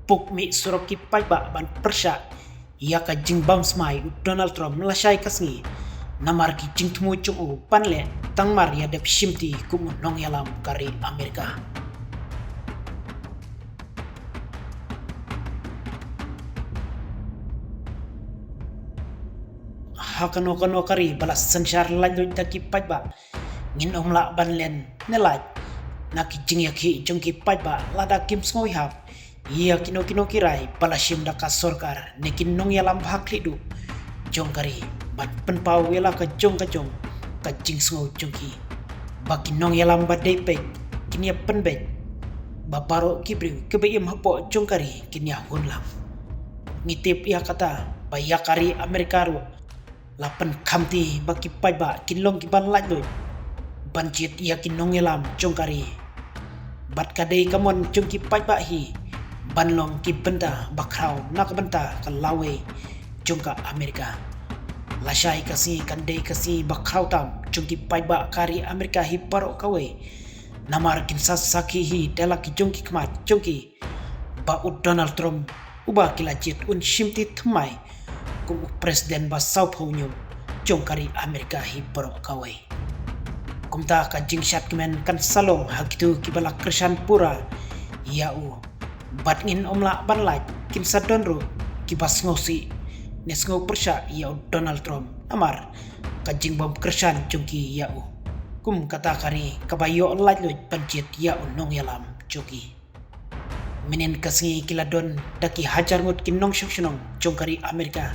puk mi suroki paiba ban persya ia ka jing bounce mai Donald Trump lasai kasngi namar ki jing tumu chung panle tangmar ya dep shimti kum nong yalam kari Amerika. Hakano kari balas sansyar lanjut daki paiba ngin la banlen nelaj naki jing yaki jongki paiba lada kim sngoi hap ia kino kirai palashim daka sorkar nekin nong yalam hakli du jongkari bat penpau wela ka jong ka jing sngoi jongki baki nong yalam badai pek kinia penbek babaro kibri kebeim hapo jongkari kinia hunlam ngitip ia kata bayakari Amerikaru lapan kamti baki paiba kinlong kiban lajloy banjit ia kinong yalam jongkari bat kadei kamon jongki paiba hi banlong ki benda bakrau nak benta kalawe jongka Amerika lasai kasi kandei kasi bakrau tam jongki paiba kari Amerika hi paro kawe namar kin saki hi dalaki jongki kmat jongki ba Donald Trump uba kilajit un shimti thmai kum presiden ba Sao Paulo jongkari Amerika hi paro kawe kumta ka jingshat kimen kan salong hakitu kibala kersan pura iau bat ngin omla banlaj kin sadonru kibas ngosi nesngo persya iau Donald Trump amar ka jingbom kersan jongki iau kum kata kari kabayo lajloj pancit iau nong yalam joki menen kasngi kiladon daki hajar ngut kin nong syoksyonong jongkari Amerika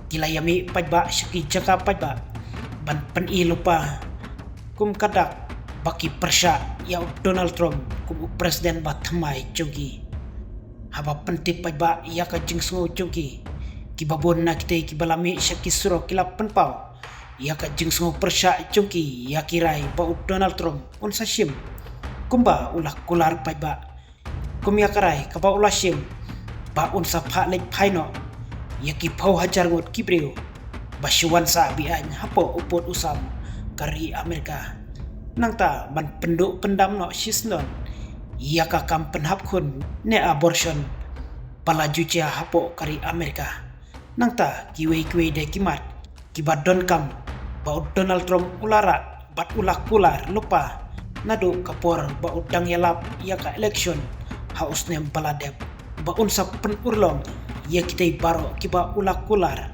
kilayami pajba syaki jaka pajba ban peni lupa kum kadak baki persya iau Donald Trump kum presiden ba thamai jongki haba pentip pajba ia ka jingsngo jongki kibabon na kitei kibalami syaki suro kila penpau ia ka jingsngo persya jongki ia kirai ba Donald Trump un sashim kumba ulah kular pajba kum ia karai ka ba ulah shim ba un sa pha lek phaino ia ki phau hajar ngot kibreu basyuan sa bian hapo upot usam kari Amerika nangta ban penduk pendam no sisnon ia ka kam penhap kun ne abortion palaju cia hapo kari Amerika nangta kiwe de kimat kibadon kam ba Donald Trump ulara bat ulak kular lupa nadu kapor ba udang yalap ia ka election haus nem paladep ba unsa pen urlong ia kitei baro kiba ulak kular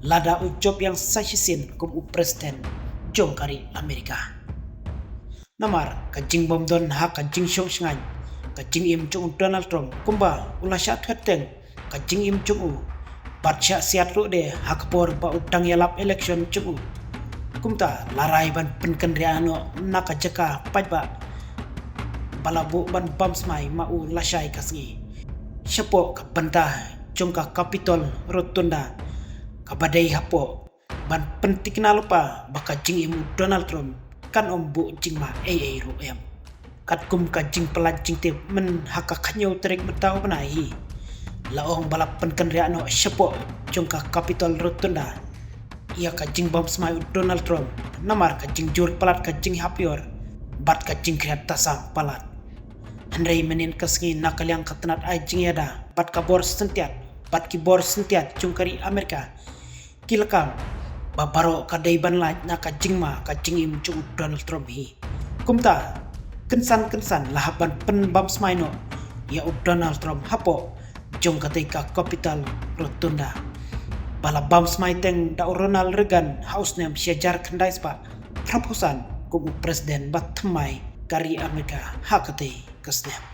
lada ujob yang sasisin kum presiden jongkari Amerika namar kajing bomdon ha kajing syong sngan kajing im chung Donald Trump kumba ulah syat hateng kajing im chung bat syak siat ru de hakpor ba udang yalap election chung kumta larai ban penkendriano nakajaka pajba balabu ban bamsmai mau lasai kasngi syapo ka bentah jongka Capitol Rotunda kabadai hapo ban pentikna lupa baka jing imu Donald Trump kan ombu jing ma rum kat kum ka jing pelancing tip men haka kanyo terik betau benai laong balap penkenriano syapo jongka Capitol Rotunda ia ka jing bom smai Donald Trump namar ka jing jur palat ka jing hapior bat ka jing kriat tasam palat Andrei menin kasngi nakaliang katenat ai jing yada bat kabor sentiat bat kibor sentiat jongkari Amerika kilakam babaro kadai banlaj na ka jingma ka jingim chung Donald Trump hi kumta kensan lahaban pen bam smaino ya Donald Trump hapo jong katai ka Capitol Rotunda bala bam smai teng da Ronald Reagan house nem syajar khandai spa proposan kum presiden bat thamai kari Amerika hakatai kasnem